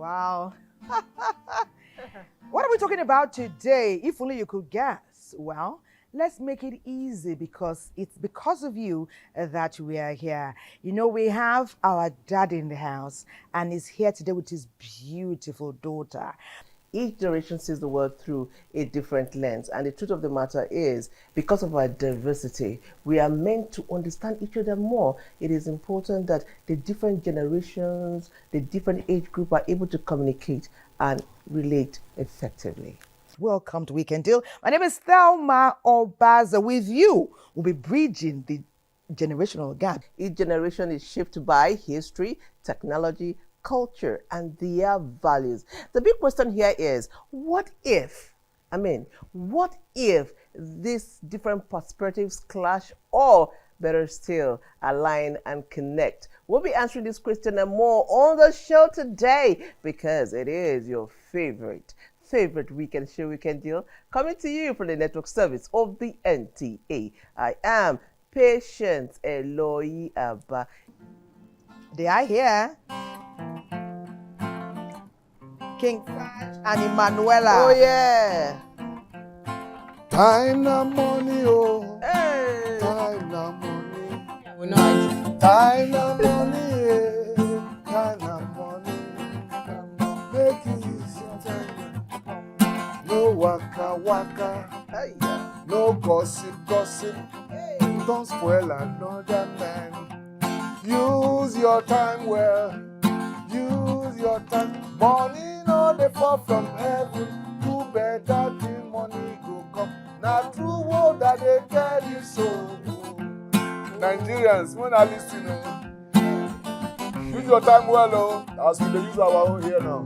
Wow. What are we talking about today? If only you could guess. Well, let's make it easy because it's because of you that we are here. You know, we have our dad in the house and he's here today with his beautiful daughter. Each generation sees the world through a different lens. And the truth of the matter is, because of our diversity, we are meant to understand each other more. It is important that the different generations, the different age group are able to communicate and relate effectively. Welcome to Weekend Deal. My name is Thelma Obaza. With you, we'll be bridging the generational gap. Each generation is shaped by history, technology, culture, and their values. The big question here is, what if these different perspectives clash, or better still, align and connect? We'll be answering this question and more on the show today because it is your favorite weekend show, Weekend Deal, coming to you from the network service of the NTA. I am Patience Eloy Abba. They are here. King Faj and Emanuela. Oh yeah. Time na money, oh. Hey. Time na money. We know Time na money, yeah. Time na money. Make it easy. No waka waka. Hey. No gossip. Hey. Don't spoil another man. Use your time well. Use your time. Money no dey fall from heaven. Do better till money go come. Na true word that they tell you so. Nigerians, when I listen, use your time well, as we dey use our own here now.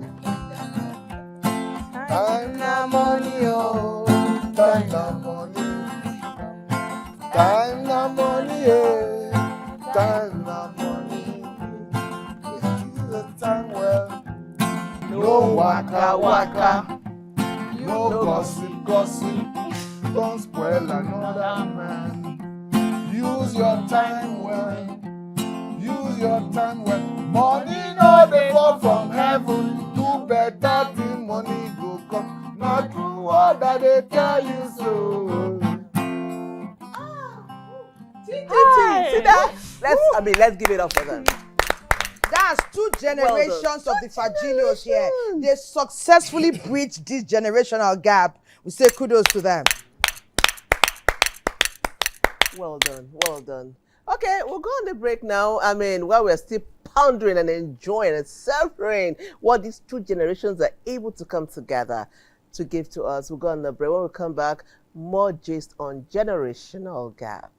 Time na money, oh. Time na money. Time na money, yeah. Time na money. Use the time well. No waka waka. No gossip. Don't spoil another man. Use your time well. Use your time well. Money no dey fall from heaven. Do better till money go come. Not true what that they tell you so. See that? Let's give it up for them. That's two generations of the Fagilios here. They successfully bridged this generational gap. We say kudos to them. Well done. Okay, we'll go on the break now. While we're still pondering and enjoying and savoring what these two generations are able to come together to give to us, we'll go on the break. When we come back, more gist on generational gap.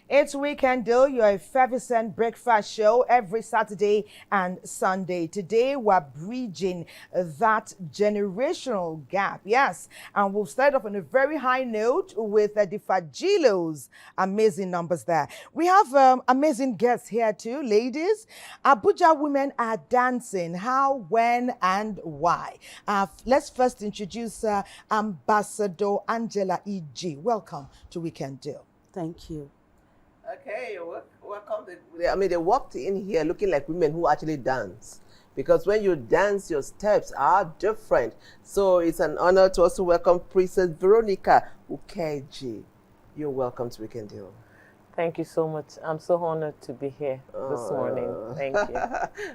It's Weekend Deal, your effervescent breakfast show every Saturday and Sunday. Today, we're bridging that generational gap. Yes, and we've started off on a very high note with the Fagilos. Amazing numbers there. We have amazing guests here too, ladies. Abuja women are dancing. How, when, and why? Let's first introduce Ambassador Angela E.G. Welcome to Weekend Deal. Thank you. Okay, welcome. They walked in here looking like women who actually dance. Because when you dance, your steps are different. So it's an honor to also welcome Princess Veronica Ukeji. You're welcome to Weekend Deal. Thank you so much. I'm so honored to be here this morning. Thank you.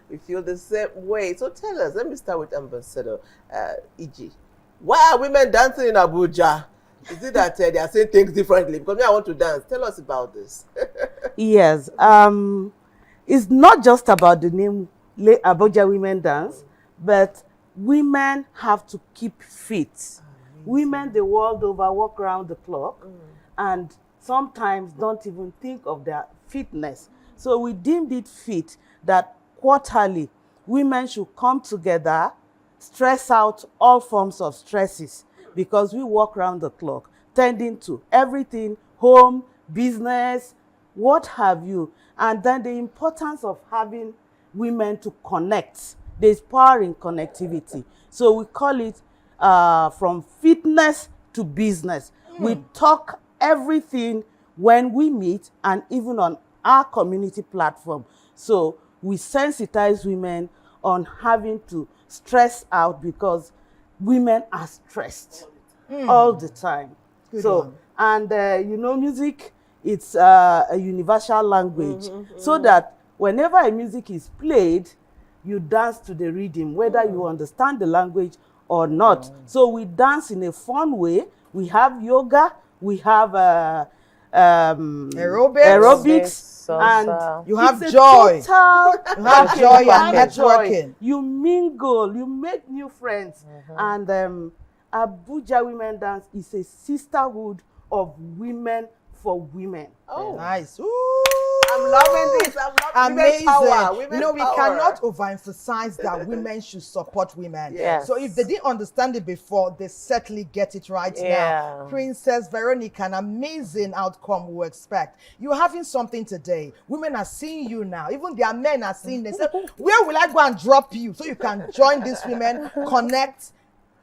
We feel the same way. So tell us, let me start with Ambassador E.G. Why are women dancing in Abuja? Is it that they are saying things differently? Because me, I want to dance. Tell us about this. Yes. It's not just about the name Abuja Women Dance, but women have to keep fit. Women the world over walk around the clock and sometimes don't even think of their fitness. So we deemed it fit that quarterly women should come together, stress out all forms of stresses, because we walk around the clock, tending to everything, home, business, what have you. And then the importance of having women to connect There's power in connectivity. So we call it from fitness to business. We talk everything when we meet and even on our community platform. So we sensitize women on having to stress out because women are stressed all the time. Good So, one. and you know, music, it's a universal language. So that whenever a music is played, you dance to the rhythm, whether you understand the language or not. So we dance in a fun way. We have yoga, we have aerobics, salsa. and You have it's a joy. total You have package. joy You and have joy. networking. You mingle, you make new friends. And Abuja Women Dance is a sisterhood of women for women. Oh, Nice. Ooh. I'm loving this. I'm loving Amazing. women power. Women You know, we power. cannot overemphasize that women should support women. Yes. So if they didn't understand it before, they certainly get it right Yeah. now. Princess Veronica, an amazing outcome we expect. You're having something today. Women are seeing you now. Even their men are seeing them. Say, where will I go and drop you? So you can join these women, connect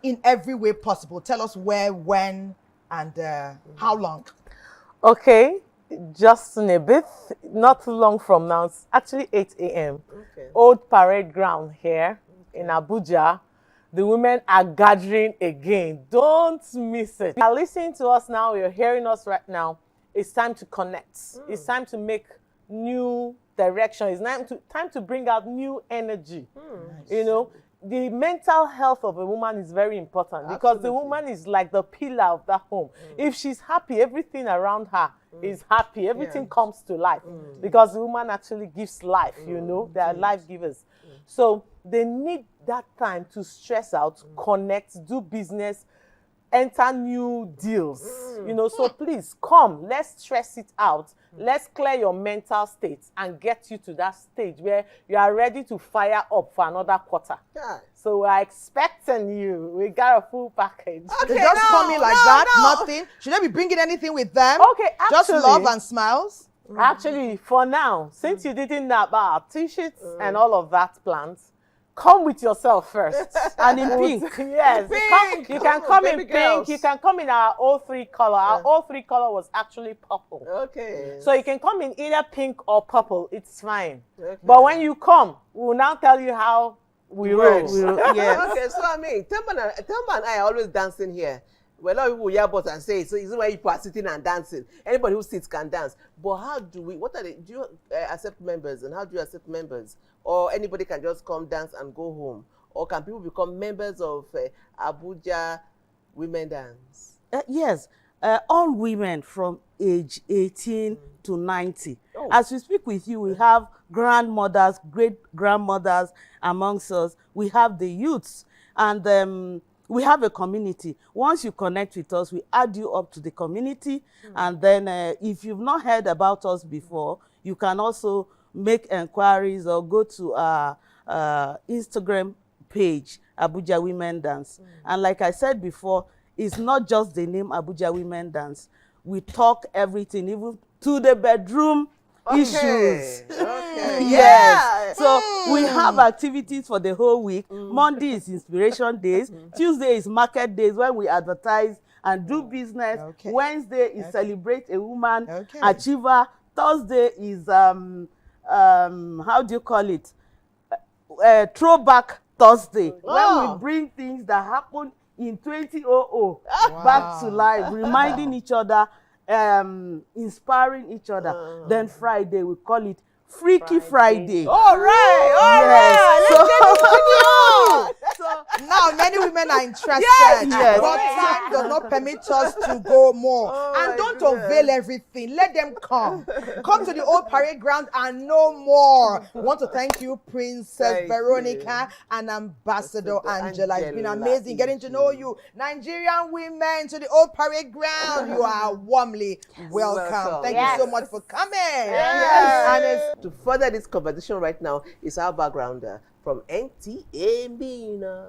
in every way possible. Tell us where, when, and how long. Okay, just in a bit, not too long from now. It's actually 8 a.m. Okay. Old Parade Ground here in Abuja. The women are gathering again. Don't miss it. You are listening to us now. You're hearing us right now. It's time to connect. It's time to make new direction. It's time to bring out new energy. You know, the mental health of a woman is very important because the woman is like the pillar of that home. If she's happy, everything around her is happy. Everything comes to life because the woman actually gives life, you know, they are life givers. So they need that time to stress out, connect, do business, enter new deals, you know. So please come, let's stress it out. Let's clear your mental state and get you to that stage where you are ready to fire up for another quarter. Yeah. So we're expecting you. We got a full package. They just come in like that, nothing. Should they be bringing anything with them? Okay, Just actually- love and smiles. Actually, for now, since you didn't know about our t-shirts and all of that plans, come with yourself first. And in pink. Yes. Pink. You can Come on, come in baby pink. girls. You can come in our O3 color. Our O3 color was actually purple. Okay. So you can come in either pink or purple. It's fine. Okay. But when you come, we'll now tell you how we roll. Yes. Okay, so I mean, Thelma and I are always dancing here. Well, a lot of people will hear about and say, so is it where people are sitting and dancing? Anybody who sits can dance. But how do we, what are they, do you accept members, and how do you accept members? Or anybody can just come dance and go home? Or can people become members of Abuja Women Dance? Yes, all women from age 18 to 90. Oh. As we speak with you, we have grandmothers, great-grandmothers amongst us. We have the youths, and we have a community. Once you connect with us, we add you up to the community. And then if you've not heard about us before, you can also make inquiries or go to our Instagram page, Abuja Women Dance. And like I said before, it's not just the name Abuja Women Dance. We talk everything, even to the bedroom issues. Okay. Yes. So we have activities for the whole week. Monday is inspiration days. Tuesday is market days when we advertise and do business. Okay. Wednesday is celebrate a woman Okay. achiever. Thursday is how do you call it? Throwback Thursday, when we bring things that happened in 2000 back to life, reminding each other, inspiring each other. Then Friday, we call it Freaky Friday. All right, all Yes. right. So, So now many women are interested. Yes. But time does not permit us to go more. my And don't goodness. unveil everything. Let them come. Come to the old parade ground and know more. I want to thank you, Princess Thank Veronica and Ambassador Angela. It's been amazing getting to know you. Nigerian women to the old parade ground. You are warmly welcome. Welcome. Thank Yes. you so much for coming. Yes. And it's To further this conversation right now is our backgrounder from NTA Mina.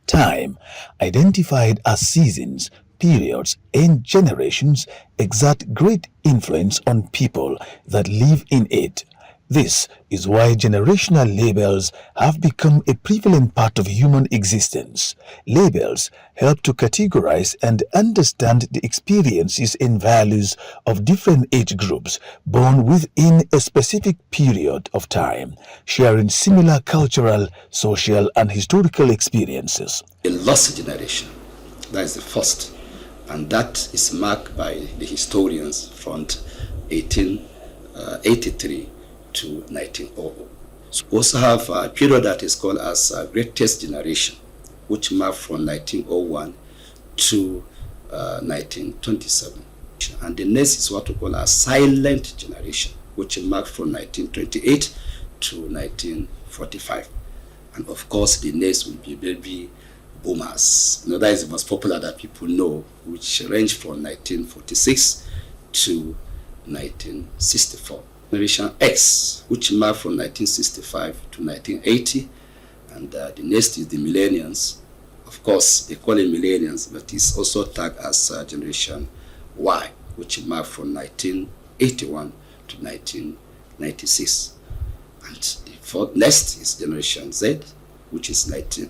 Time, identified as seasons, periods, and generations, exert great influence on people that live in it. This is why generational labels have become a prevalent part of human existence. Labels help to categorize and understand the experiences and values of different age groups born within a specific period of time, sharing similar cultural, social, and historical experiences. A lost generation, that is the first, and that is marked by the historians from 1883 to 1900. So we also have a period that is called as Greatest Generation, which marked from 1901 to 1927. And the next is what we call a Silent Generation, which marked from 1928 to 1945. And of course, the next will be baby boomers. That is the most popular that people know, which range from 1946 to 1964. Generation X, which marked from 1965 to 1980, and the next is the millennials. Of course, they call it millennials, but it's also tagged as Generation Y, which marked from 1981 to 1996. And the next is Generation Z, which is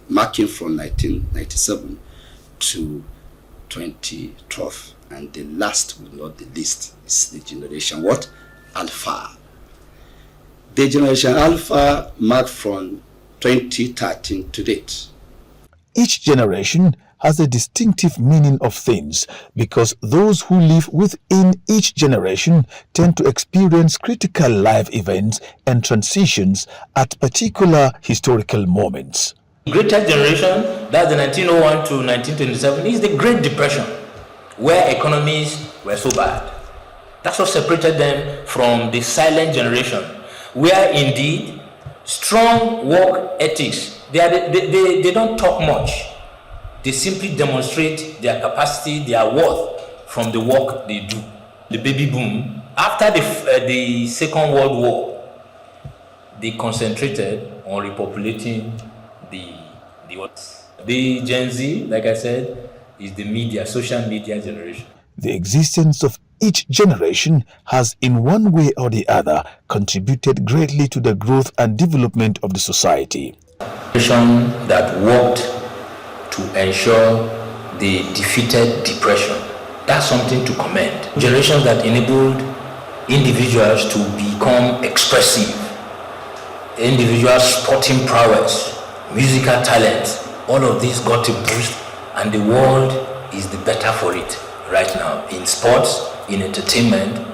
marking from 1997 to 2012. And the last, but not the least, is the Generation what? Alpha. The Generation Alpha marked from 2013 to date. Each generation has a distinctive meaning of things because those who live within each generation tend to experience critical life events and transitions at particular historical moments. The greatest generation, that's the 1901 to 1927, is the Great Depression, where economies were so bad. That's what separated them from the silent generation, where indeed strong work ethics, they don't talk much. They simply demonstrate their capacity, their worth from the work they do. The baby boom, after the Second World War, they concentrated on repopulating the Gen Z, like I said, is the media, social media generation. The existence of each generation has in one way or the other contributed greatly to the growth and development of the society. Generation that worked to ensure they defeated depression. That's something to commend. Generations that enabled individuals to become expressive, individuals sporting prowess, musical talent, all of this got a boost, and the world is the better for it right now, in sports, in entertainment,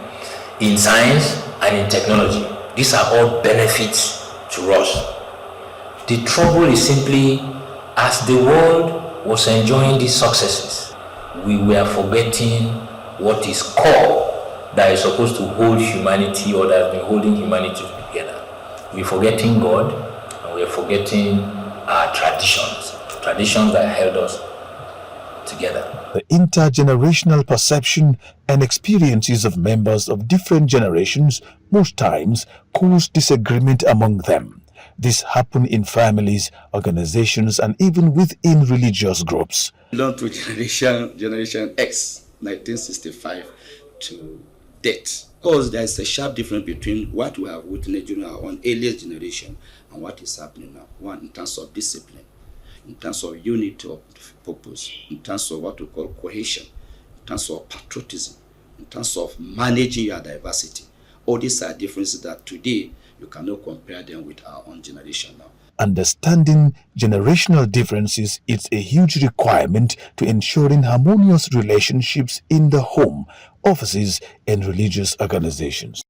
in science, and in technology. These are all benefits to us. The trouble is simply, as the world was enjoying these successes, we were forgetting what is core that is supposed to hold humanity, or that has been holding humanity together. We're forgetting God, and we're forgetting our traditions that held us together. The intergenerational perception and experiences of members of different generations most times cause disagreement among them. This happens in families, organizations, and even within religious groups. Belong to Generation X, 1965 to date. Because there is a sharp difference between what we have witnessed during our own earliest generation and what is happening now. One, in terms of discipline, in terms of unity of purpose, in terms of what we call cohesion, in terms of patriotism, in terms of managing your diversity. All these are differences that today you cannot compare them with our own generation now. Understanding generational differences is a huge requirement to ensuring harmonious relationships in the home, offices, and religious organizations.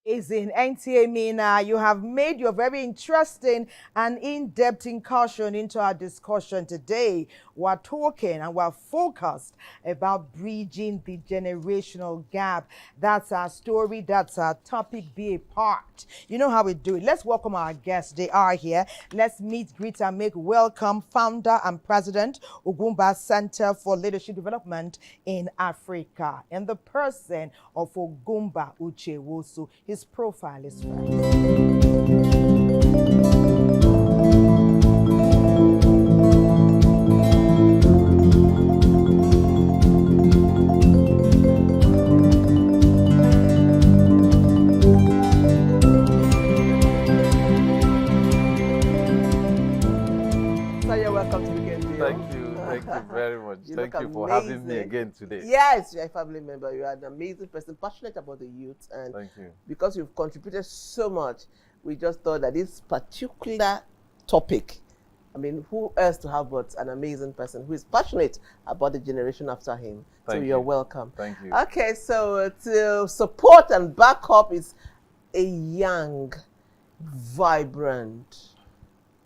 Is in NTA Mina, you have made your very interesting and in-depth incursion into our discussion today. We're talking and we're focused about bridging the generational gap. That's our story, that's our topic. Be a part. You know how we do it. Let's welcome our guests. They are here. Let's meet, greet, and make welcome founder and president, Ogumba Center for Leadership Development in Africa, and the person of Ogumba Uchewosu. His profile is right. You Thank look you for having me amazing. again today. Yes, you're a family member. You are an amazing person, passionate about the youth. And Thank you. because you've contributed so much, we just thought that this particular topic, I mean, who else to have but an amazing person who is passionate about the generation after him. Thank so you. you're welcome. Thank you. Okay, so to support and back up is a young, vibrant,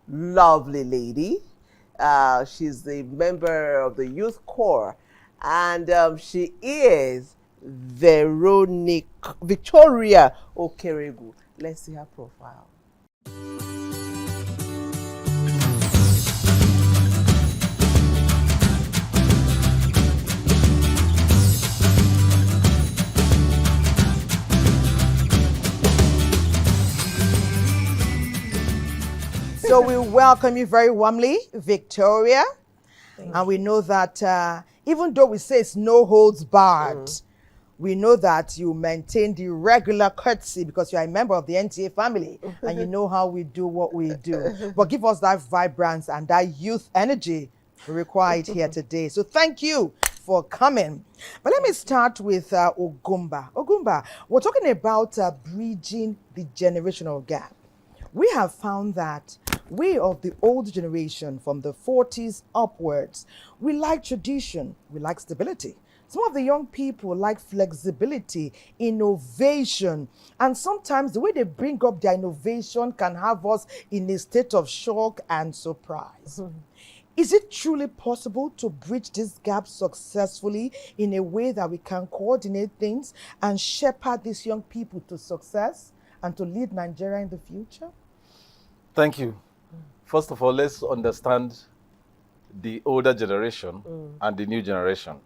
lovely lady. She's a member of the youth corps, and she is Victoria Okeregu. Let's see her profile. So we welcome you very warmly, Victoria. And we know that even though we say it's no holds barred, we know that you maintain the regular courtesy because you are a member of the NTA family and you know how we do what we do. But give us that vibrance and that youth energy required here today. So thank you for coming. But let me start with Ogumba. Ogumba, we're talking about bridging the generational gap. We have found that we of the old generation, from the 40s upwards, we like tradition, we like stability. Some of the young people like flexibility, innovation, and sometimes the way they bring up their innovation can have us in a state of shock and surprise. Is it truly possible to bridge this gap successfully in a way that we can coordinate things and shepherd these young people to success and to lead Nigeria in the future? Thank you. First of all, let's understand the older generation and the new generation.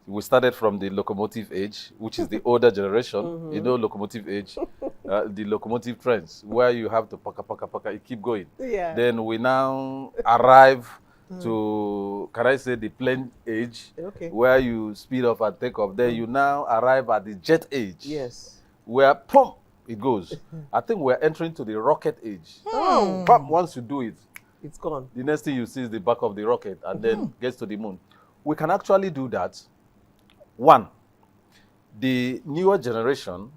We started from the locomotive age, which is the older generation. You know, locomotive age, the locomotive trends, where you have to paka, you keep going. Yeah. Then we now arrive to, can I say, the plane age, where you speed off and take off. Then you now arrive at the jet age. Yes. Where, boom, it goes. I think we're entering to the rocket age. Boom, once you do it, it's gone. The next thing you see is the back of the rocket and then gets to the moon. We can actually do that. One, the newer generation,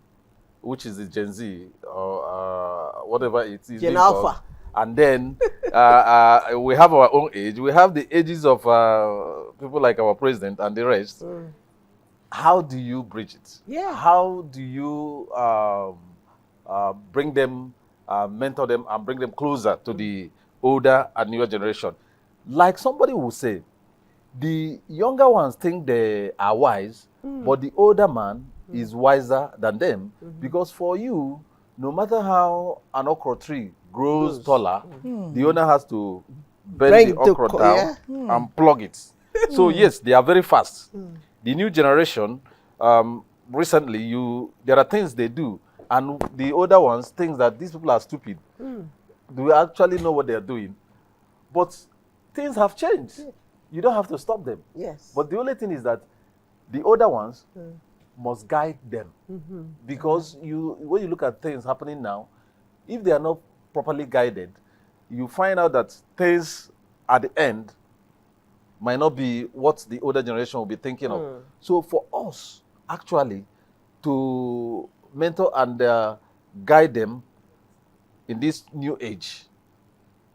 which is the Gen Z or whatever it is, Gen Alpha. And then we have our own age. We have the ages of people like our president and the rest. How do you bridge it? Yeah. How do you bring them, mentor them, and bring them closer to the older and newer generation? Like somebody will say, the younger ones think they are wise, but the older man is wiser than them. Because for you, no matter how an okra tree grows taller, the owner has to bend the okra down and plug it. So yes, they are very fast. The new generation, recently, there are things they do, and the older ones think that these people are stupid. Do we actually know what they are doing? But things have changed. You don't have to stop them. Yes. But the only thing is that the older ones must guide them. Because when you look at things happening now, if they are not properly guided, you find out that things at the end might not be what the older generation will be thinking of. So for us, actually, to mentor and guide them in this new age,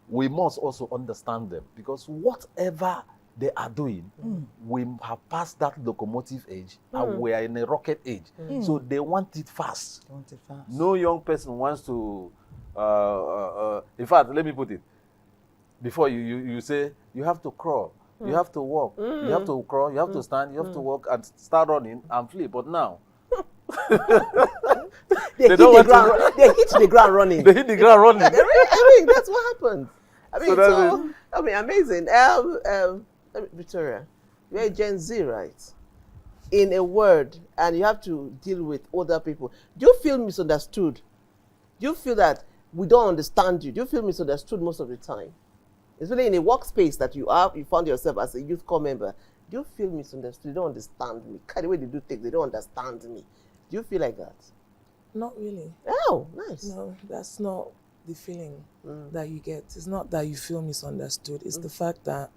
we must also understand them, because whatever they are doing, we have passed that locomotive age and we are in a rocket age. So they want it fast. No young person wants to, in fact, let me put it, before you say, you have to crawl, you have to walk, you have to crawl, you have to stand, you have to walk and start running and flee. But now, they hit the ground running. They hit the ground running. I mean, that's what happens. I mean, So I mean, amazing. Victoria, you're a Gen Z, right? In a word, and you have to deal with other people. Do you feel misunderstood? Do you feel that we don't understand you? Do you feel misunderstood most of the time? Especially in a workspace that you found yourself as a youth corps member. Do you feel misunderstood? You don't understand me. The way they do things, they don't understand me. Do you feel like that? Not really. Oh, nice. No, that's not the feeling that you get. It's not that you feel misunderstood. It's the fact that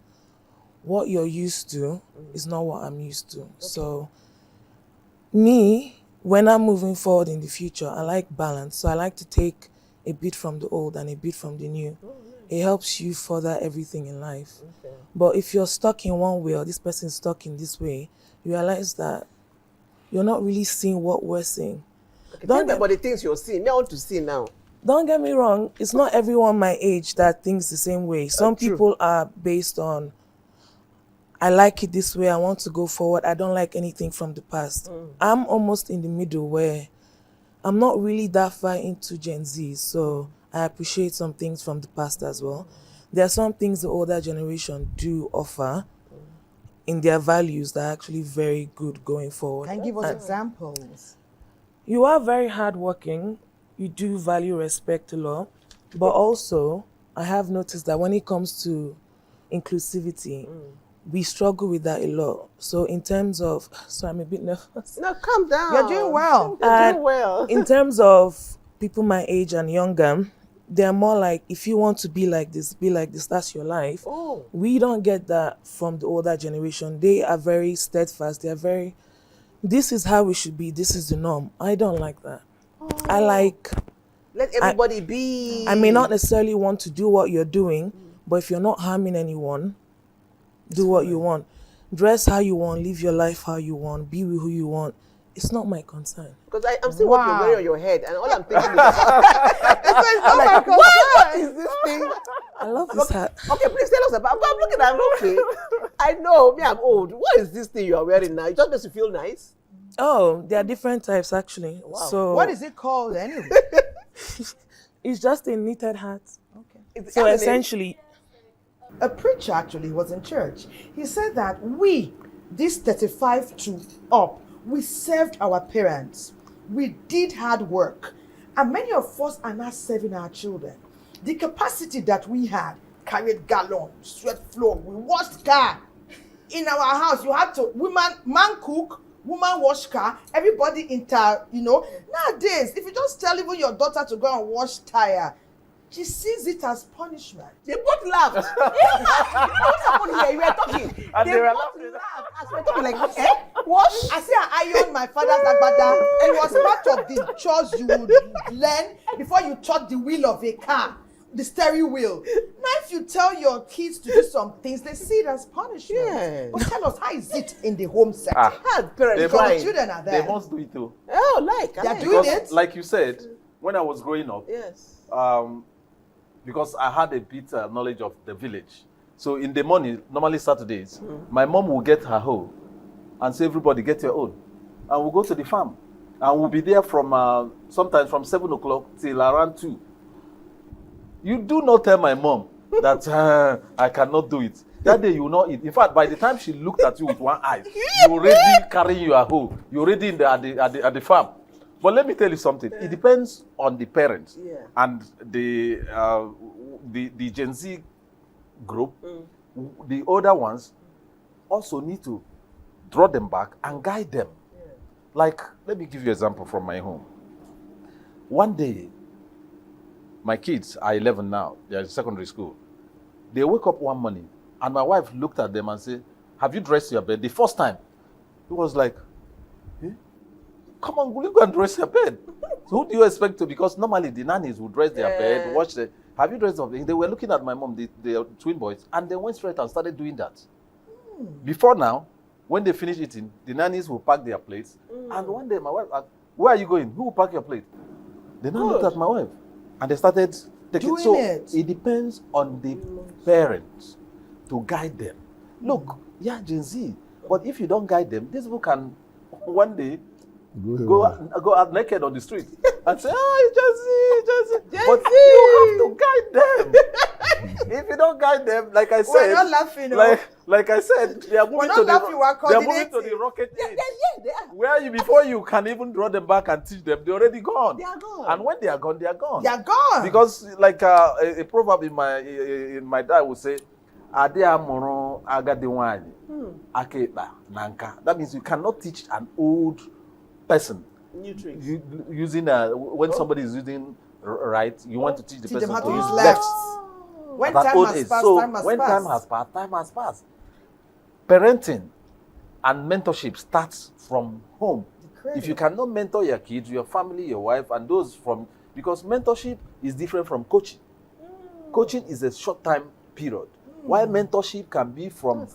what you're used to is not what I'm used to. So me, when I'm moving forward in the future, I like balance. So I like to take a bit from the old and a bit from the new. It helps you further everything in life. But if you're stuck in one way or this person's stuck in this way, you realize that you're not really seeing what we're seeing. Okay, tell me about the things you're seeing. Me, I want to see now. Don't get me wrong, it's not everyone my age that thinks the same way. Some people are based on, I like it this way, I want to go forward, I don't like anything from the past. I'm almost in the middle where I'm not really that far into Gen Z, so I appreciate some things from the past as well. There are some things the older generation do offer in their values that are actually very good going forward. Can you give us examples? You are very hardworking. You do value respect a lot. But also, I have noticed that when it comes to inclusivity, we struggle with that a lot. So in terms of, so I'm a bit nervous. No, calm down. You're doing well. You're doing well. In terms of people my age and younger, they're more like, if you want to be like this, that's your life. Oh. We don't get that from the older generation. They are very steadfast. They're very, this is how we should be. This is the norm. I don't like that. I like... Let everybody be. I may not necessarily want to do what you're doing, but if you're not harming anyone, do what you want. Dress how you want, live your life how you want, be with who you want. It's not my concern. Because I'm seeing what you're wearing on your head, and all I'm thinking is, what is this thing? I love this hat. Okay, please tell us about. I'm looking at it. Okay, I know. Me, I'm old. What is this thing you are wearing now? It just makes you feel nice. Oh, there are different types actually. Wow. So What is it called anyway? it's just a knitted hat. Okay. So essentially, A preacher actually was in church. He said that we, this 35 to up, we served our parents. We did hard work. And many of us are not serving our children. The capacity that we had, carried gallon, sweat floor, we washed car. In our house, you had to, man cook, woman wash car, everybody Nowadays, if you just tell even your daughter to go and wash tire, she sees it as punishment. They both laughed. What's happening here? You were talking. And they were both laughed. As we're talking like, wash. I see I ironed my father's agbada. It was part of the chores you would learn before you taught the wheel of a car, the steering wheel. Now if you tell your kids to do some things, they see it as punishment. Yes. But tell us, how is it in the home sector? Had parents Because the crying. children are They there. must do it too. Oh, They're doing Because, it. like you said, when I was growing up, Yes. because I had a bit knowledge of the village. So in the morning, normally Saturdays, my mom will get her hoe and say, everybody get your own. And we'll go to the farm. And we'll be there from sometimes from 7 o'clock till around 2. You do not tell my mom that I cannot do it. That day you will not eat. In fact, by the time she looked at you with one eye, you already carrying your hoe. You're already at the farm. But let me tell you something. It depends on the parents and the Gen Z group. The older ones also need to draw them back and guide them. Like, let me give you an example from my home. One day, my kids are 11 now. They're in secondary school. They wake up one morning, and my wife looked at them and said, "Have you dressed your bed?" The first time, it was like, come on, will you go and dress your bed? So who do you expect to? Because normally the nannies would dress their bed, watch the. Have you dressed something? They were looking at my mom, the twin boys, and they went straight and started doing that. Before now, when they finish eating, the nannies will pack their plates. And one day my wife asked, "Where are you going? Who will pack your plate?" They now looked at my wife, and they started taking Doing so it. it depends on the parents to guide them. Look, yeah, Gen Z, but if you don't guide them, these people can one day go out naked on the street and say, "Oh, it's Gen Z. But you have to guide them. If you don't guide them, like I said, We're not laughing. like I said, they are moving not to laughing, we're they are moving to coordinating. the rocket age. They are. Where before you can even draw them back and teach them, they're already gone. They are gone. And when they are gone, they are gone. They're gone. Because like a proverb in my dad would say, "Ade amoro agadi wanyi, akeba nanka." That means you cannot teach an old person New tricks. using when somebody is using right, you want to teach the Teach them person how to to use use left. left. When At that time old has age. passed, So time has when passed. time has passed, time has passed. parenting and mentorship starts from home. If you cannot mentor your kids, your family, your wife, and those from, because mentorship is different from coaching. Coaching is a short time period, while mentorship can be from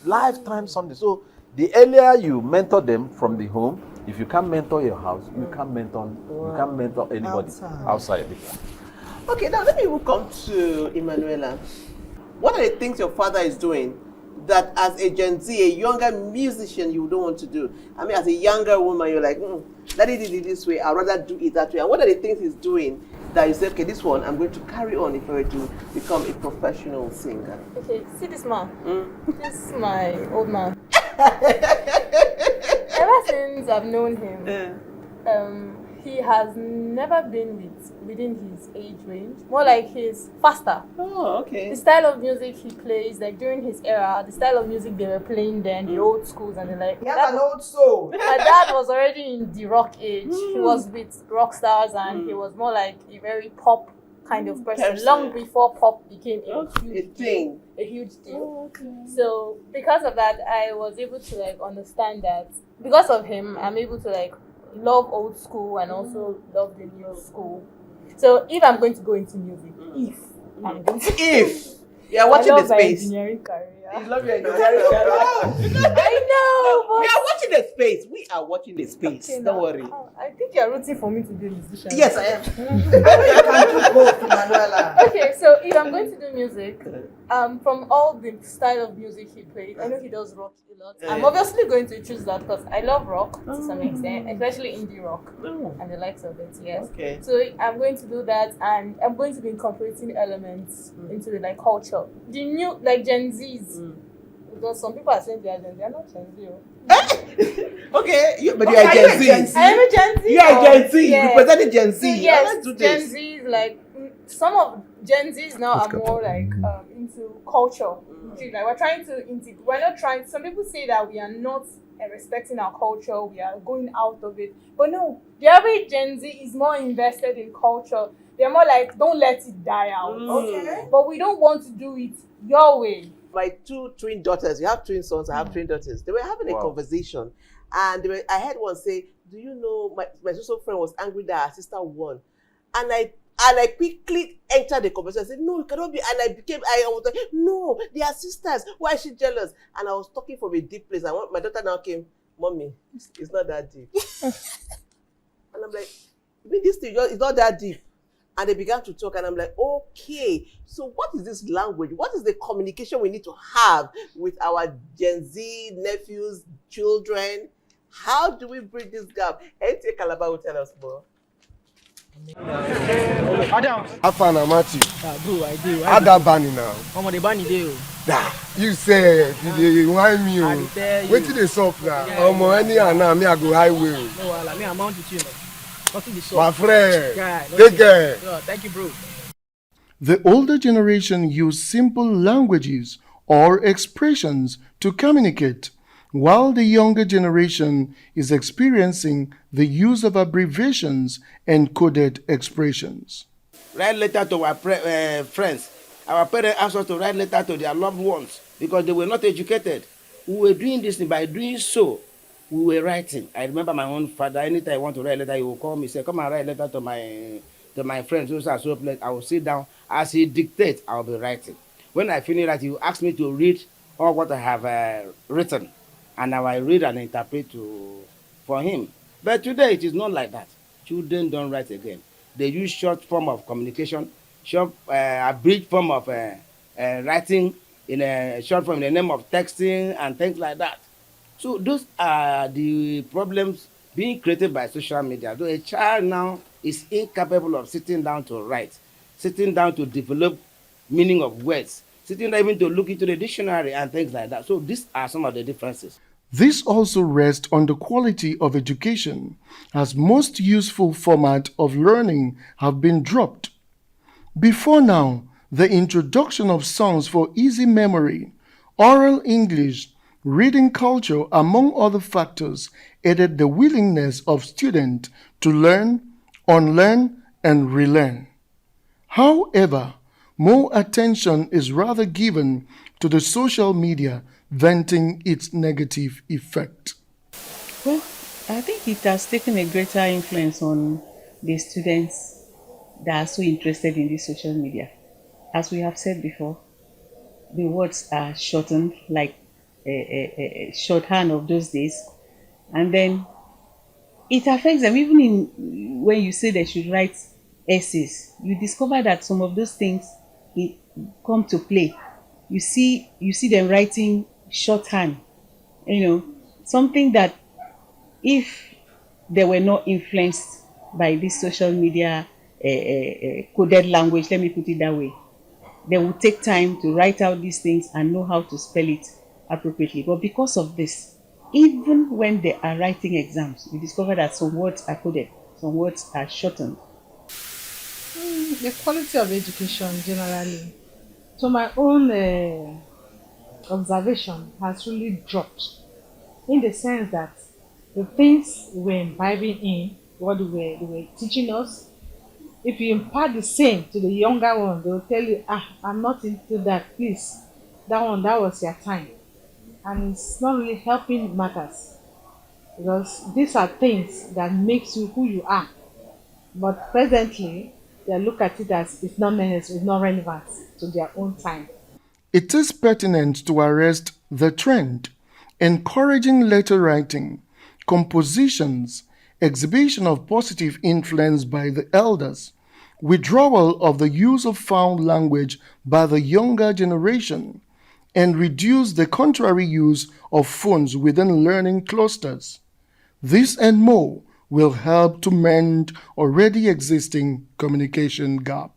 lifetime something. So the earlier you mentor them from the home, if you can't mentor your house, you can't mentor anybody outside. Okay, now let me even come to Emanuela. What are the things your father is doing that as a Gen Z, a younger musician, you don't want to do? I mean, as a younger woman, you're like, Daddy did it this way, I'd rather do it that way. And what are the things he's doing that you say, okay, this one I'm going to carry on if I were to become a professional singer? Okay, see this man? This is my old man. Ever since I've known him, he has never been within his age range. More like he's faster. Oh, okay. The style of music he plays, like during his era, the style of music they were playing then, the old schools, and they're like, He has an old soul. my dad was already in the rock age. He was with rock stars, and he was more like a very pop kind of person. Long before pop became a huge thing. Oh, okay. So because of that, I was able to like understand that because of him, I'm able to like love old school and also love the new school. So if I'm going to go into music, I'm going to you are watching I the love my space. engineering career. You love your engineering career. I know, but We are watching the space. We are watching the space. okay, Don't now, worry. I think you're rooting for me to be a musician. Yes, I am. I know you can do both, Emanuela. Okay, so if I'm going to do music, from all the style of music he plays, I know he does rock a lot. I'm obviously going to choose that because I love rock to some extent, especially indie rock and the likes of it. Yes. Okay. So I'm going to do that, and I'm going to be incorporating elements into the like culture. The new like Gen Zs. Because some people are saying they are Gen Z, they're not Gen Z. Okay, but you are Gen Z. I am a Gen Z. You are Gen Z. Yeah. Representing Gen Z. So yes, Let's do Gen this. Z like some of Gen Zs now are more like into culture. Like we're trying to we're not trying. Some people say that we are not respecting our culture. We are going out of it. But no, the average Gen Z is more invested in culture. They're more like, don't let it die out. Okay. But we don't want to do it your way. My two twin daughters, you have twin sons, I have twin daughters. They were having a conversation, and I heard one say, "Do you know my sister friend was angry that her sister won?" And I quickly entered the conversation. I said, "No, it cannot be." And I was like, "No, they are sisters. Why is she jealous?" And I was talking from a deep place. And my daughter now came, "Mommy, it's not that deep." And I'm like, "You mean this thing? It's not that deep?" And they began to talk, and I'm like, okay, so what is this language? What is the communication we need to have with our Gen Z nephews, children? How do we bridge this gap? NTA Calabar will tell us more. Afana Matthew. Bro, I do. How that banning now? Omo, the banning dey. You said you want me. I tell you. Wait till they soft now. Omo, anyhow now me I go highway. No wahala, me amount with you. Nothing be My friend. Guy, Take care. Thank you, bro. The older generation use simple languages or expressions to communicate, while the younger generation is experiencing the use of abbreviations and coded expressions. Write letter to our friends. Our parents asked us to write letter to their loved ones because they were not educated. We were doing this by doing so. We were writing. I remember my own father, anytime I want to write a letter, he will call me, say, come and write a letter to my friends. So I will sit down. As he dictates, I will be writing. When I finish writing, he will ask me to read all what I have written. And I will read and interpret for him. But today, it is not like that. Children don't write again. They use short form of communication, abridged form of writing in a short form in the name of texting and things like that. So those are the problems being created by social media. So a child now is incapable of sitting down to write, sitting down to develop meaning of words, sitting down even to look into the dictionary and things like that. So these are some of the differences. This also rests on the quality of education, as most useful format of learning have been dropped. Before now, the introduction of songs for easy memory, oral English, reading culture, among other factors, aided the willingness of students to learn, unlearn, and relearn. However, more attention is rather given to the social media, venting its negative effect. Well, I think it has taken a greater influence on the students that are so interested in this social media. As we have said before, the words are shortened like a shorthand of those days, and then it affects them. Even in when you say they should write essays, you discover that some of those things come to play. You see them writing shorthand, something that if they were not influenced by this social media coded language, let me put it that way, they would take time to write out these things and know how to spell it appropriately. But because of this, even when they are writing exams, you discover that some words are coded, some words are shortened. The quality of education generally, to my own observation, has really dropped, in the sense that the things we were imbibing in, what they were teaching us, if you impart the same to the younger one, they will tell you, I'm not into that, please. That was your time. And it's not really helping matters. Because these are things that makes you who you are. But presently, they look at it as it's not necessary, it's not relevant to their own time. It is pertinent to arrest the trend, encouraging letter writing, compositions, exhibition of positive influence by the elders, withdrawal of the use of found language by the younger generation, and reduce the contrary use of phones within learning clusters. This and more will help to mend already existing communication gap.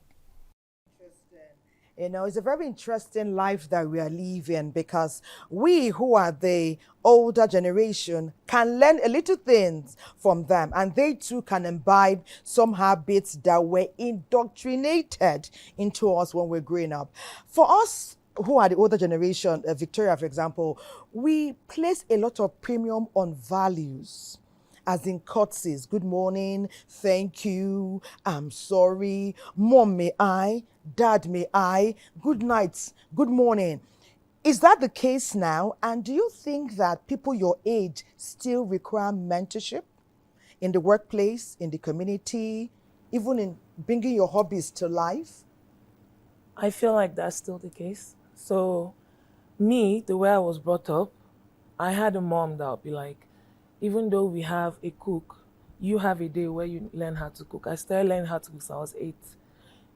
It's a very interesting life that we are living, because we who are the older generation can learn a little things from them, and they too can imbibe some habits that were indoctrinated into us when we're growing up. For us who are the older generation, Victoria, for example, we place a lot of premium on values, as in courtesies. Good morning, thank you, I'm sorry, mom may I, dad may I, good night, good morning. Is that the case now? And do you think that people your age still require mentorship in the workplace, in the community, even in bringing your hobbies to life? I feel like that's still the case. So me, the way I was brought up, I had a mom that would be like, even though we have a cook, you have a day where you learn how to cook. I started learning how to cook since I was 8.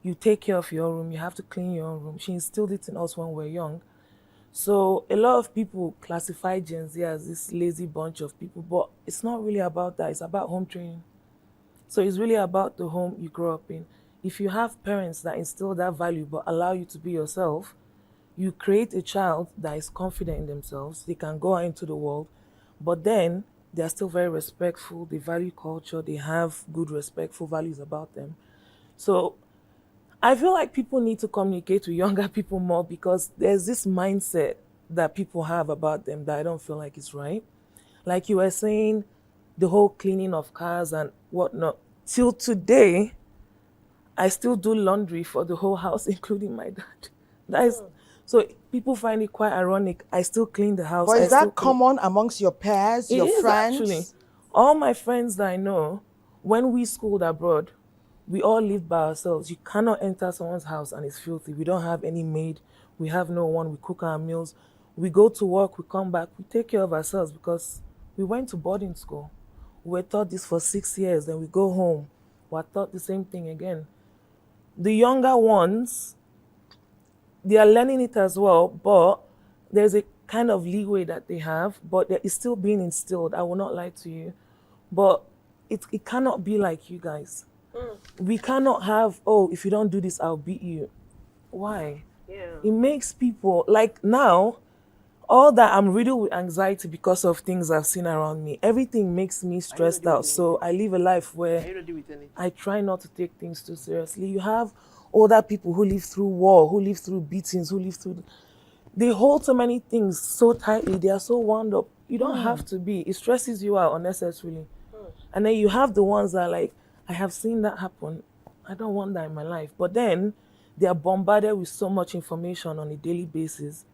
You take care of your room, you have to clean your own room. She instilled it in us when we were young. So a lot of people classify Gen Z as this lazy bunch of people, but it's not really about that. It's about home training. So it's really about the home you grow up in. If you have parents that instill that value but allow you to be yourself, you create a child that is confident in themselves. They can go out into the world, but then they are still very respectful. They value culture. They have good, respectful values about them. So I feel like people need to communicate with younger people more, because there's this mindset that people have about them that I don't feel like is right. Like you were saying, the whole cleaning of cars and whatnot. Till today, I still do laundry for the whole house, including my dad. That is, so people find it quite ironic. I still clean the house. But is that common amongst your peers, your friends? Actually. All my friends that I know, when we schooled abroad, we all lived by ourselves. You cannot enter someone's house and it's filthy. We don't have any maid. We have no one. We cook our meals. We go to work. We come back. We take care of ourselves because we went to boarding school. We were taught this for 6 years. Then we go home. We're taught the same thing again. The younger ones, they are learning it as well, but there's a kind of leeway that they have, but it's still being instilled. I will not lie to you. But it cannot be like you guys. We cannot have, if you don't do this, I'll beat you. Why? Yeah. It makes people, like now, all that I'm riddled with anxiety because of things I've seen around me. Everything makes me stressed out. So I live a life where I try not to take things too seriously. You have older people who live through war, who live through beatings, who live through... They hold so many things so tightly. They are so wound up. You don't have to be. It stresses you out unnecessarily. And then you have the ones that are like, I have seen that happen. I don't want that in my life. But then they are bombarded with so much information on a daily basis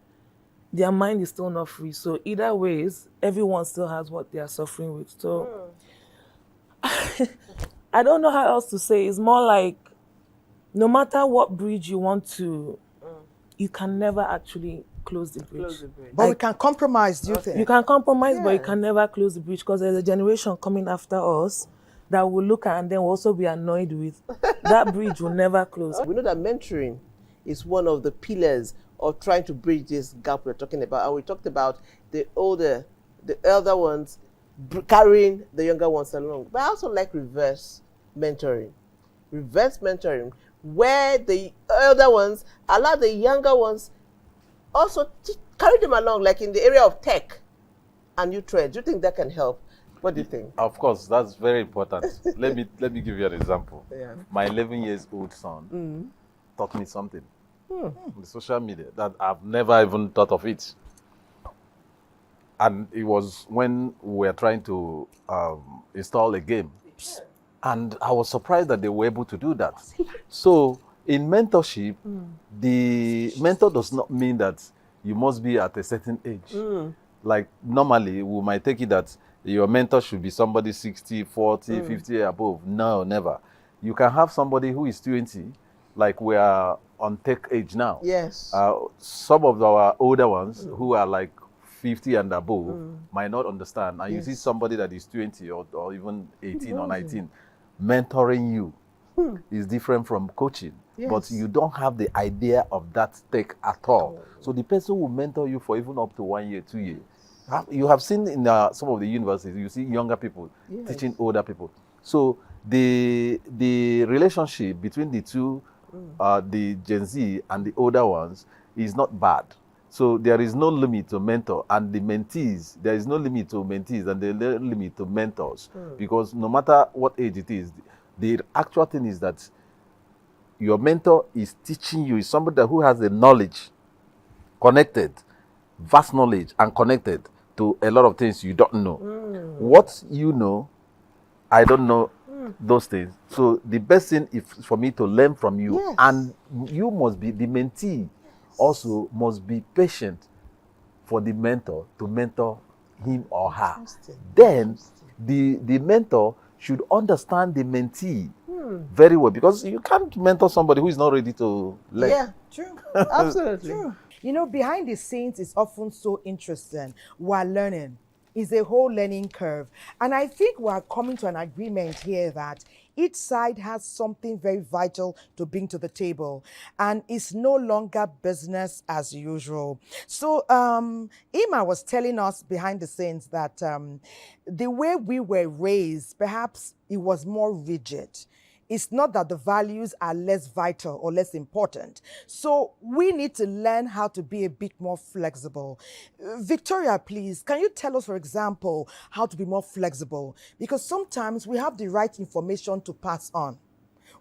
their mind is still not free. So either ways, everyone still has what they are suffering with. So I don't know how else to say. It's more like no matter what bridge you want to, you can never actually close the bridge. But we can compromise, do you think? You can compromise, but you can never close the bridge because there's a generation coming after us that will look at and then will also be annoyed with. That bridge will never close. We know that mentoring is one of the pillars of trying to bridge this gap we're talking about. And we talked about the elder ones carrying the younger ones along. But I also like reverse mentoring. Reverse mentoring, where the elder ones allow the younger ones also to carry them along, like in the area of tech and new trends. Do you think that can help? What do you think? Of course, that's very important. let me give you an example. Yeah. My 11-year-old son taught me something on the social media that I've never even thought of it. And it was when we were trying to install a game. And I was surprised that they were able to do that. So in mentorship, the mentor does not mean that you must be at a certain age. Like normally, we might take it that your mentor should be somebody 60, 40, 50 above. No, never. You can have somebody who is 20, like we are on tech age now. Yes. Some of our older ones who are like 50 and above might not understand. And you see somebody that is 20 or even 18 or 19, mentoring you is different from coaching. But you don't have the idea of that tech at all. So the person will mentor you for even up to 1 year, 2 years. You have seen in some of the universities, you see younger people teaching older people. So the relationship between the two, the Gen Z and the older ones, is not bad. So there is no limit to mentor, and the mentees, there is no limit to mentees and the limit to mentors, because no matter what age it is, the actual thing is that your mentor is teaching you, is somebody who has the knowledge, connected, vast knowledge and connected to a lot of things you don't know. What you know, I don't know those things. So the best thing is for me to learn from you, and you must be, the mentee also must be patient for the mentor to mentor him or her. Then the mentor should understand the mentee very well, because you can't mentor somebody who is not ready to learn. Yeah, true. Absolutely. True. You know, behind the scenes is often so interesting while learning. It's a whole learning curve. And I think we're coming to an agreement here that each side has something very vital to bring to the table, and it's no longer business as usual. So Ima was telling us behind the scenes that the way we were raised, perhaps it was more rigid. It's not that the values are less vital or less important. So we need to learn how to be a bit more flexible. Victoria, please, can you tell us, for example, how to be more flexible? Because sometimes we have the right information to pass on.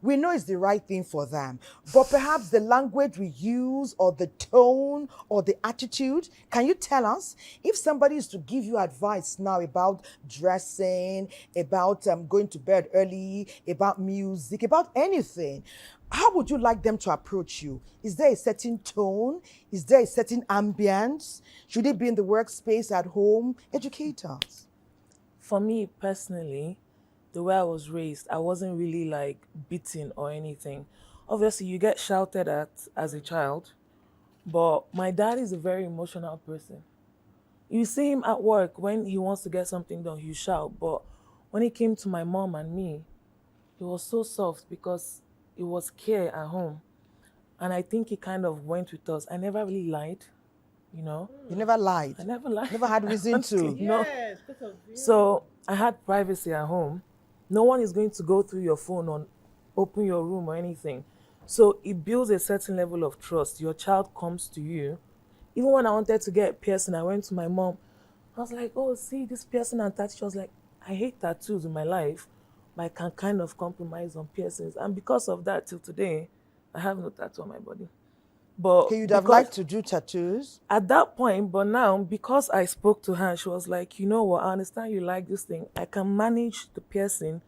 We know it's the right thing for them, but perhaps the language we use or the tone or the attitude, can you tell us if somebody is to give you advice now about dressing, about going to bed early, about music, about anything, how would you like them to approach you? Is there a certain tone? Is there a certain ambience? Should it be in the workspace, at home? Educate us. For me personally, the way I was raised, I wasn't really like beaten or anything. Obviously, you get shouted at as a child, but my dad is a very emotional person. You see him at work, when he wants to get something done, he shout. But when it came to my mom and me, he was so soft because it was care at home. And I think he kind of went with us. I never really lied, you know. You never lied? I never lied. Never had reason to? No. So I had privacy at home. No one is going to go through your phone or open your room or anything. So it builds a certain level of trust. Your child comes to you. Even when I wanted to get piercing, I went to my mom. I was like, oh, see, this piercing and tattoo. She was like, I hate tattoos in my life, but I can kind of compromise on piercings. And because of that, till today, I have no tattoo on my body. But okay, you'd have liked to do tattoos? At that point, but now, because I spoke to her, she was like, you know what, I understand you like this thing. I can manage the piercing,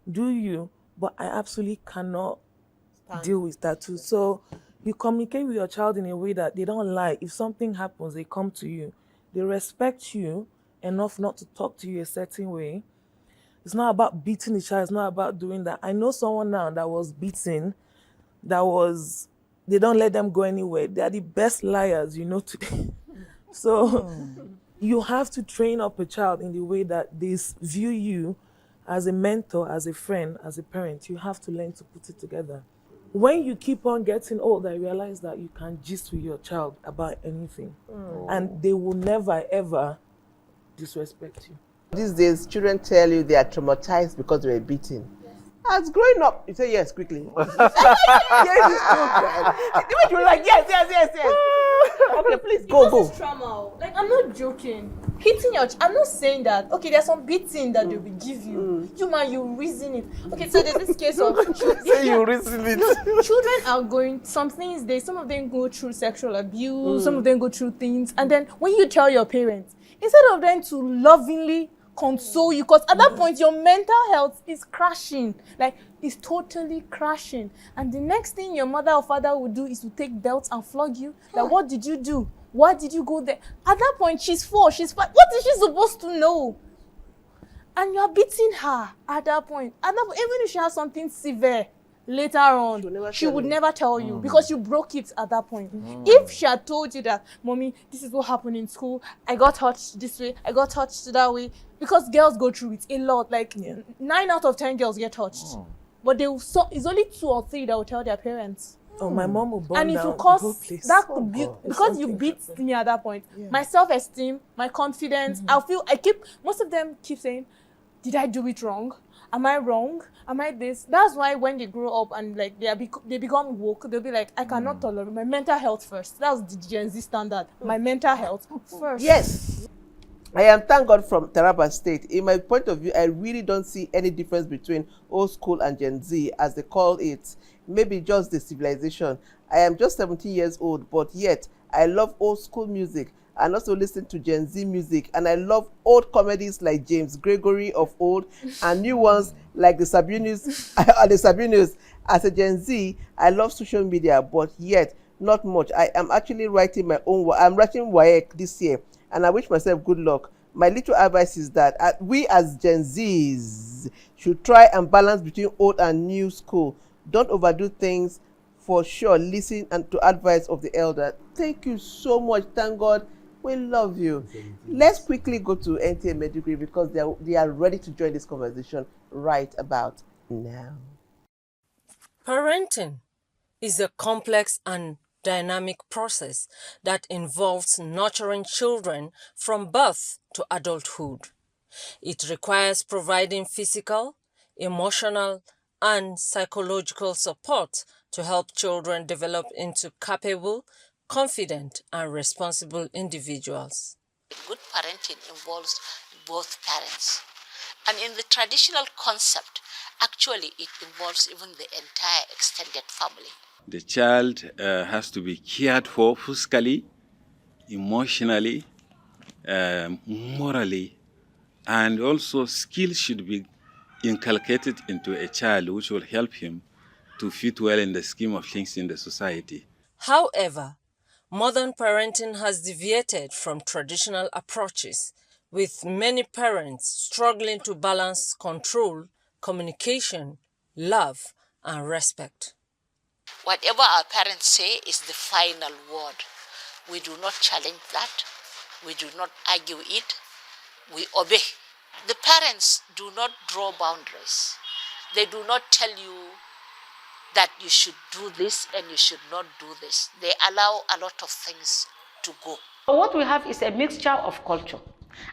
do you, but I absolutely cannot deal with tattoos. So you communicate with your child in a way that they don't lie. If something happens, they come to you. They respect you enough not to talk to you a certain way. It's not about beating the child. It's not about doing that. I know someone now that was beaten, they don't let them go anywhere. They are the best liars, you know. So you have to train up a child in the way that they view you as a mentor, as a friend, as a parent. You have to learn to put it together. When you keep on getting older, I realize that you can gist with your child about anything. And they will never, ever disrespect you. These days, children tell you they are traumatized because they were beaten. As growing up, you say yes quickly. Yes, it's true. The way you were like, yes. Okay, please, go. It's trauma. Like, I'm not joking. Hitting I'm not saying that, okay, there's some beating that they will give you. You reason it. Okay, so there's this case of... Say you reason it. Children are going, some of them go through sexual abuse, some of them go through things. And then when you tell your parents, instead of them to lovingly console you, because at that point your mental health is crashing, like it's totally crashing, and the next thing your mother or father would do is to take belts and flog you. Like, what did you do? Why did you go there? At that point, she's 4, she's 5. What is she supposed to know? And you're beating her at that point. Even if she has something severe later on, she would never tell you because you broke it at that point. If she had told you that, Mommy, this is what happened in school, I got touched this way, I got touched that way, because girls go through it a lot. Like 9 out of 10 girls get touched, but it's only 2 or 3 that will tell their parents. Oh, my mom will burn and down it will cause that the could because you beat me at that point. My self-esteem, my confidence, most of them keep saying, did I do it wrong? Am I wrong? Am I this? That's why when they grow up and like they become woke, they'll be like, I cannot tolerate my mental health first. That's the Gen Z standard. My mental health first. Yes. I am, thank God, from Taraba State. In my point of view, I really don't see any difference between old school and Gen Z, as they call it. Maybe just the civilization. I am just 17 years old, but yet I love old school music and also listen to Gen Z music. And I love old comedies like James Gregory of old and new ones like the Sabinos. As a Gen Z, I love social media, but yet not much. I am actually writing my own work. I'm writing WAEC this year, and I wish myself good luck. My little advice is that we as Gen Zs should try and balance between old and new school. Don't overdo things, for sure. Listen and to advice of the elder. Thank you so much. Thank God. We love you. Let's quickly go to NTA Medigree because they are ready to join this conversation right about now. Parenting is a complex and dynamic process that involves nurturing children from birth to adulthood. It requires providing physical, emotional, and psychological support to help children develop into capable, confident, and responsible individuals. Good parenting involves both parents. And in the traditional concept, actually it involves even the entire extended family. The child has to be cared for physically, emotionally, morally, and also skills should be inculcated into a child which will help him to fit well in the scheme of things in the society. However, modern parenting has deviated from traditional approaches, with many parents struggling to balance control, communication, love, and respect. Whatever our parents say is the final word. We do not challenge that. We do not argue it. We obey. The parents do not draw boundaries. They do not tell you that you should do this and you should not do this. They allow a lot of things to go. What we have is a mixture of culture.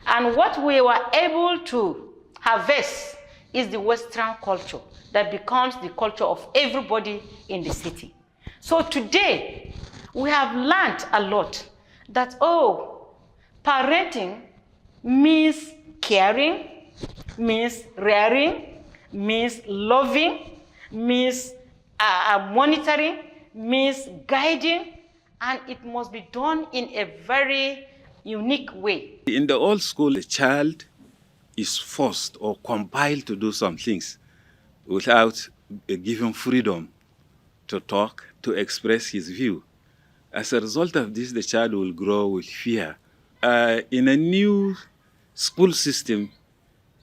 And what we were able to harvest is the Western culture that becomes the culture of everybody in the city. So today, we have learned a lot that, parenting means caring, means rearing, means loving, means monitoring, means guiding, and it must be done in a very unique way. In the old school, the child is forced or compelled to do some things without given freedom to talk, to express his view. As a result of this, the child will grow with fear. In a new school system,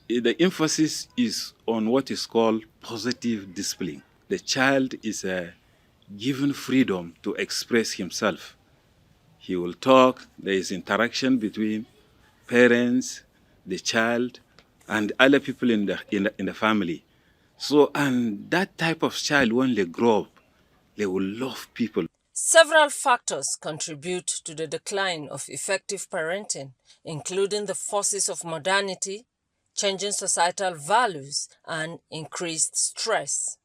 the emphasis is on what is called positive discipline. The child is given freedom to express himself. He will talk, there is interaction between parents, the child, and other people in the family. So, and that type of child, when they grow up, they will love people. Several factors contribute to the decline of effective parenting, including the forces of modernity, changing societal values, and increased stress.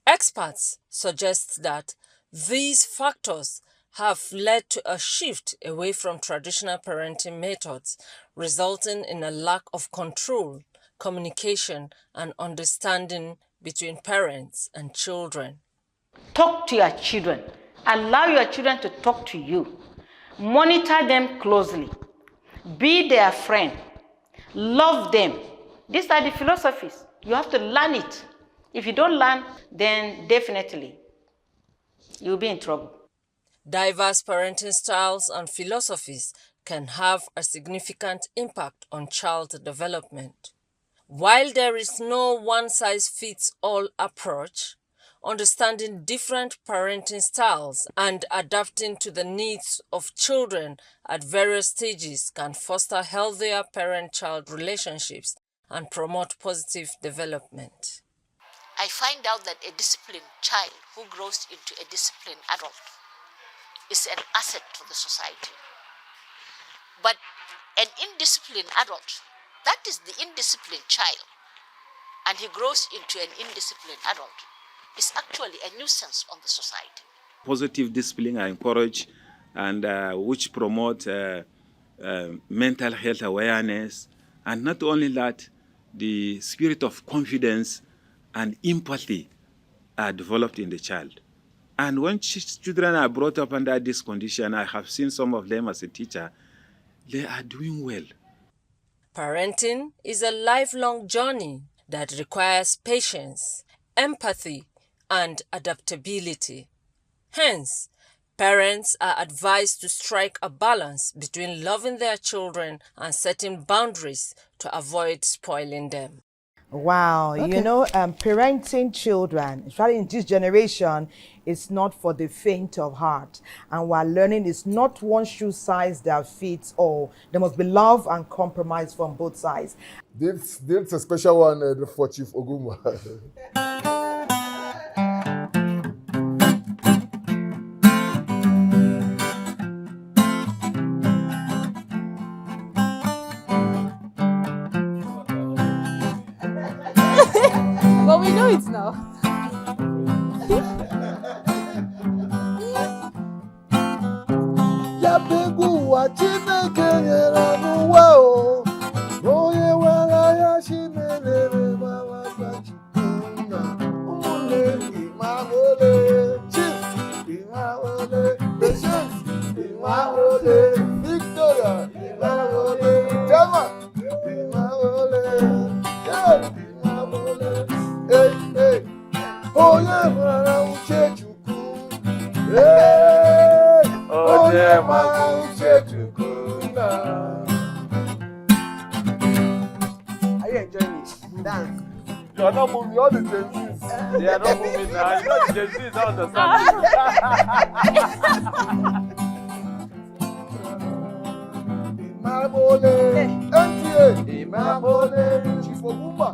Experts suggest that these factors have led to a shift away from traditional parenting methods, resulting in a lack of control, communication, and understanding between parents and children. Talk to your children. Allow your children to talk to you. Monitor them closely. Be their friend. Love them. These are the philosophies. You have to learn it. If you don't learn, then definitely you'll be in trouble. Diverse parenting styles and philosophies can have a significant impact on child development. While there is no one-size-fits-all approach, understanding different parenting styles and adapting to the needs of children at various stages can foster healthier parent-child relationships and promote positive development. I find out that a disciplined child who grows into a disciplined adult is an asset to the society. But an indisciplined adult, that is the indisciplined child, and he grows into an indisciplined adult, is actually a nuisance on the society. Positive discipline are encouraged and which promote mental health awareness, and not only that, the spirit of confidence and empathy are developed in the child. And when children are brought up under this condition, I have seen some of them as a teacher, they are doing well. Parenting is a lifelong journey that requires patience, empathy, and adaptability. Hence, parents are advised to strike a balance between loving their children and setting boundaries to avoid spoiling them. Wow, Okay. you know, parenting children, especially in this generation, is not for the faint of heart. And we're learning it's not one shoe size that fits all. There must be love and compromise from both sides. This a special one for Chief Oguma. But we know it now. Ya begu wa Chineke nyere n'ụwa o. Onye nwere ya Chineke mara Chukwu. Ụmụnne Imamole, Chief Imamole, Patience Imamole, Victoria Imamole, Jama Imamole, yeah, Imamole. Hey, hey. Onye nwere uche Chukwu. Hey, onye nwere uche Chukwu na. Are you enjoying it? Dance. You are not moving, all the Gen Zs. They are not moving now. You know the Gen Zs don't understand. Imamole, NTA, Imamole, Chief Oguma,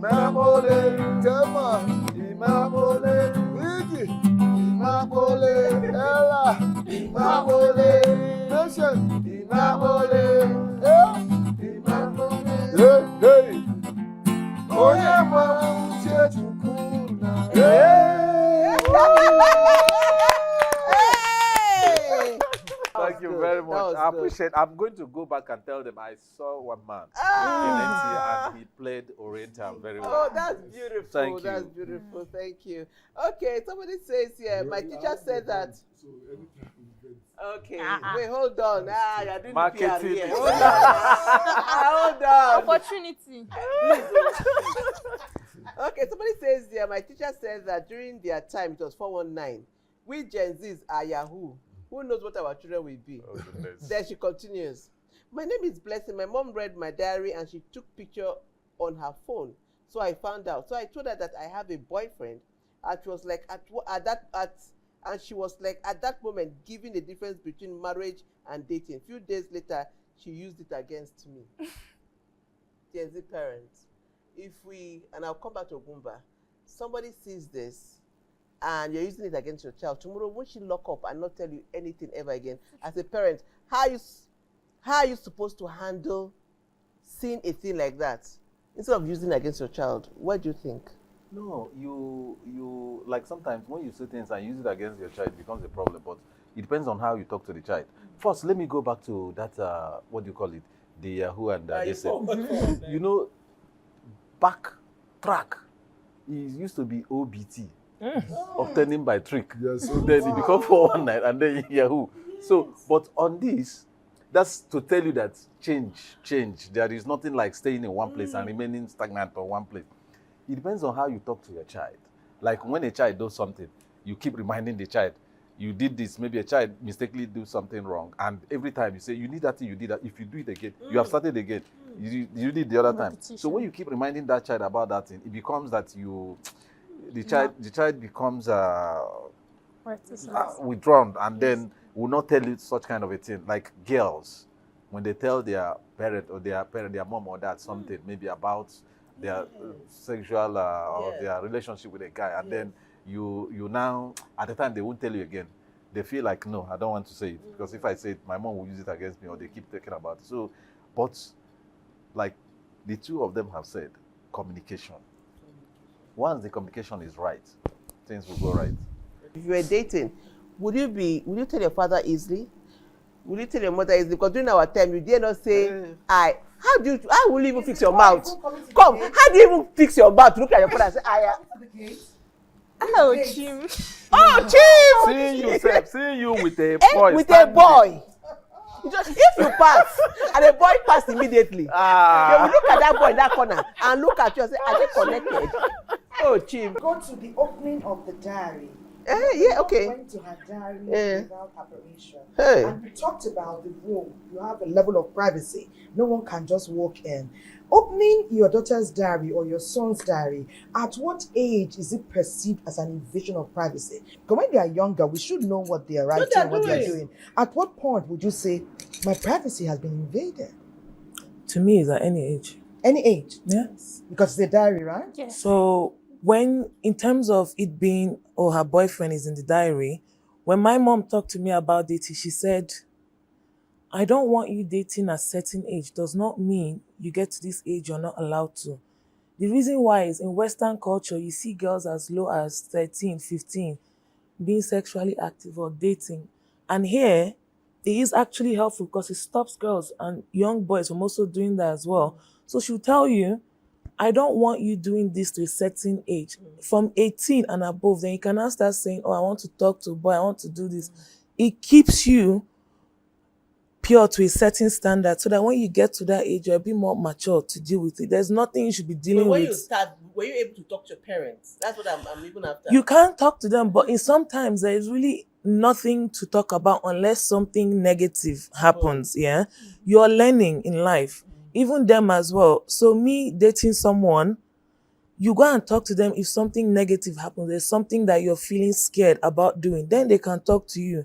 Imamole, Tema, Imamole, Wiggy, Imamole, Ella, Imamole, Patient, Imamole, Imamole, hey, hey. Onye nwere uche Chukwu na. Hey! Thank you very much. I appreciate. I'm going to go back and tell them I saw one man in NTA and he played Oriental very well. Oh, that's beautiful. Thank you. That's beautiful. Thank you. Okay, somebody says here, my teacher said that. Okay, wait, hold on. You're doing Marketing. PR here. Hold on. Hold on. Opportunity. Okay, somebody says there, my teacher said that during their time, it was 419. We Gen Zs are Yahoo. Who knows what our children will be? Oh, goodness. Then she continues. My name is Blessing. My mom read my diary and she took picture on her phone. So I found out. So I told her that I have a boyfriend. And she was like, and she was like, at that moment, giving the difference between marriage and dating. A few days later, she used it against me. Gen Z parents, if we, and I'll come back to Ogumba, somebody sees this and you're using it against your child, tomorrow won't she lock up and not tell you anything ever again? As a parent, how are you supposed to handle seeing a thing like that instead of using it against your child? What do you think? No, you like sometimes when you say things and use it against your child, it becomes a problem. But it depends on how you talk to the child. First, let me go back to that. What do you call it? The Yahoo and they said. You know, backtrack. It used to be OBT, obtaining by trick. Yes. Then it become 419 and then Yahoo. So, but on this, that's to tell you that change. There is nothing like staying in one place and remaining stagnant on one place. It depends on how you talk to your child. Like when a child does something, you keep reminding the child, you did this, maybe a child mistakenly do something wrong. And every time you say, you need that thing, you did that. If you do it again, you have started again. You did the other time. So when you keep reminding that child about that thing, it becomes that the child becomes withdrawn and then will not tell you such kind of a thing. Like girls, when they tell their parent or their mom or dad something, maybe about their sexual or their relationship with a guy, and then you now, at the time they won't tell you again. They feel like, no, I don't want to say it, because if I say it, my mom will use it against me, or they keep talking about it. So, but like the two of them have said, communication. Once the communication is right, things will go right. If you were dating, would you tell your father easily? Would you tell your mother easily? Because during our time, you dare not say, how will you even fix your mouth? Come, how do you even fix your mouth? Look at your father and say, Hello, Chim. Oh, Chim! Seeing you with a boy. With a boy. If you pass, and the boy pass immediately, they will look at that boy in that corner and look at you and say, are they connected? Oh, Chim. Go to the opening of the diary. Yeah, okay. Went to her diary without preparation. Hey. And we talked about the room. You have a level of privacy. No one can just walk in. Opening your daughter's diary or your son's diary, at what age is it perceived as an invasion of privacy? Because when they are younger, we should know what they are writing and what they are doing. At what point would you say, my privacy has been invaded? To me, it's at any age. Any age? Yes. Because it's a diary, right? Yes. So when, in terms of it being, her boyfriend is in the diary, when my mom talked to me about dating, she said, I don't want you dating at a certain age. Does not mean you get to this age, you're not allowed to. The reason why is in Western culture, you see girls as low as 13, 15, being sexually active or dating. And here, it is actually helpful because it stops girls and young boys from also doing that as well. So she'll tell you, I don't want you doing this to a certain age. From 18 and above, then you can now start saying, oh, I want to talk to a boy, I want to do this. It keeps you pure to a certain standard so that when you get to that age, you're a bit more mature to deal with it. There's nothing you should be dealing when with. you start, were you able to talk to your parents? That's what I'm even after. You can't talk to them, but in sometimes there is really nothing to talk about unless something negative happens, yeah? You're learning in life, even them as well. So me dating someone, you go and talk to them if something negative happens, there's something that you're feeling scared about doing, then they can talk to you.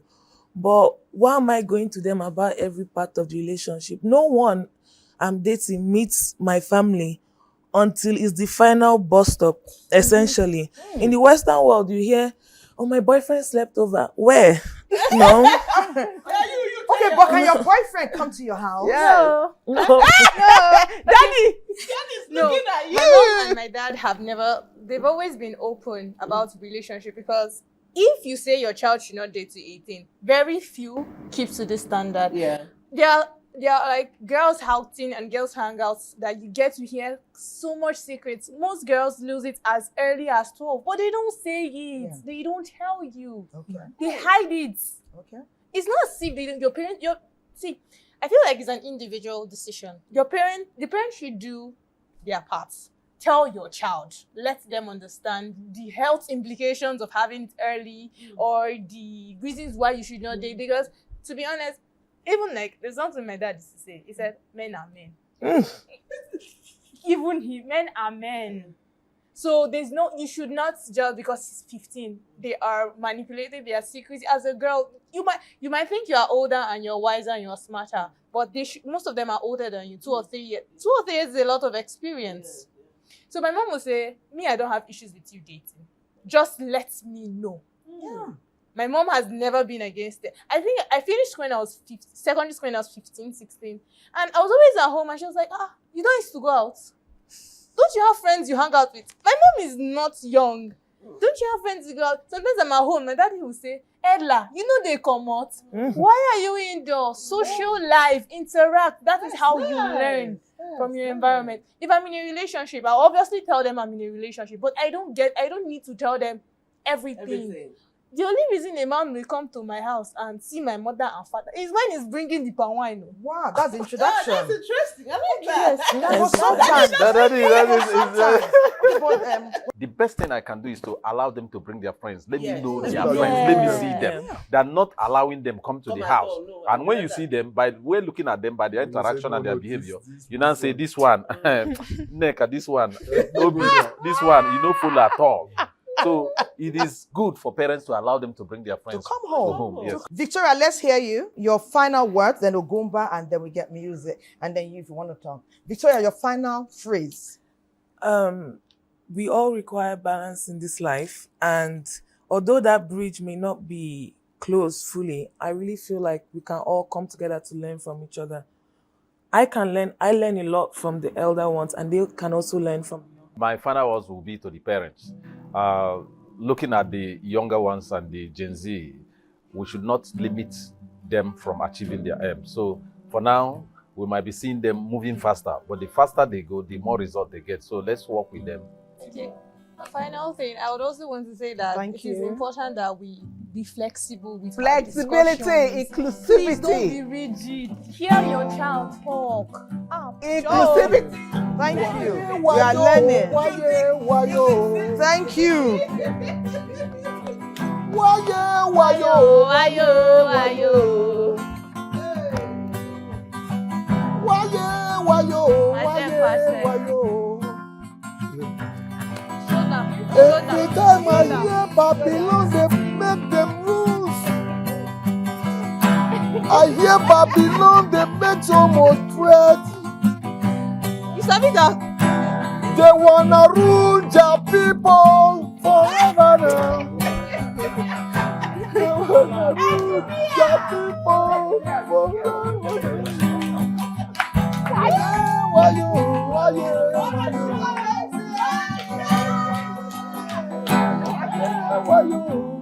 But why am I going to them about every part of the relationship? No one I'm dating meets my family until it's the final bus stop, essentially. In the Western world, you hear, oh, my boyfriend slept over. Where? No. Okay, but can your boyfriend come to your house? Yeah. No. Daddy! No, my mom and my dad they've always been open about relationship, because if you say your child should not date to 18, very few keep to this standard. Yeah. There are like girls outing and girls hangouts that you get to hear so much secrets. Most girls lose it as early as 12, but they don't say it. Yeah. They don't tell you. Okay. They hide it. Okay. It's not as if your parents, see, I feel like it's an individual decision. The parent should do their parts. tell your child, let them understand the health implications of having it early, or the reasons why you should not date. Because to be honest, even like there's something my dad used to say. He said, "Men are men." Even men are men. So there's no, you should not just because he's 15, they are manipulating their secrets. As a girl, you might think you are older and you're wiser and you're smarter, but most of them are older than you, 2 or 3 years. 2 or 3 years is a lot of experience. So my mom will say, me, I don't have issues with you dating. Just let me know. Yeah. My mom has never been against it. I think I finished when I was secondary school when I was 15, 16. And I was always at home and she was like, you don't used to go out. Don't you have friends you hang out with? My mom is not young. Don't you have friends you go out? Sometimes I'm at home, my daddy will say, Ella, you know they come out. Why are you indoors? Social life, interact. That is how you learn from your environment. If I'm in a relationship, I'll obviously tell them I'm in a relationship, but I don't need to tell them everything. The only reason a man will come to my house and see my mother and father is when he's bringing the palm wine. Wow, that's introduction. That's interesting. I like that. Yes, The best thing I can do is to allow them to bring their friends. Let me know their Yeah. friends. Let me see them. They're not allowing them come to the house. And when you see them, by the way looking at them, by their interaction and their behavior, you now say, this one, Neka, this one, Obi, this one, you know, full at all. So it is good for parents to allow them to bring their friends to come home. Yes. Victoria, let's hear you. Your final words, then Ogumba, and then we get music, and then you if you want to talk. Victoria, your final phrase. We all require balance in this life, and although that bridge may not be closed fully, I really feel like we can all come together to learn from each other. I learn a lot from the elder ones, and they can also learn from. My final words will be to the parents. Looking at the younger ones and the Gen Z, we should not limit them from achieving their aim. So for now, we might be seeing them moving faster, but the faster they go, the more result they get. So let's work with them. Okay. A final thing, I would also want to say that it is important that we be flexible with flexibility, inclusivity. Please don't be rigid. Hear your child talk. Inclusivity. Thank you. We are learning. Thank you. Every time I hear Babylon, they make them rules. I hear Babylon, they make so much threats. You sabi that? They wanna rule their people forever now. They wanna rule their people forever. Why you?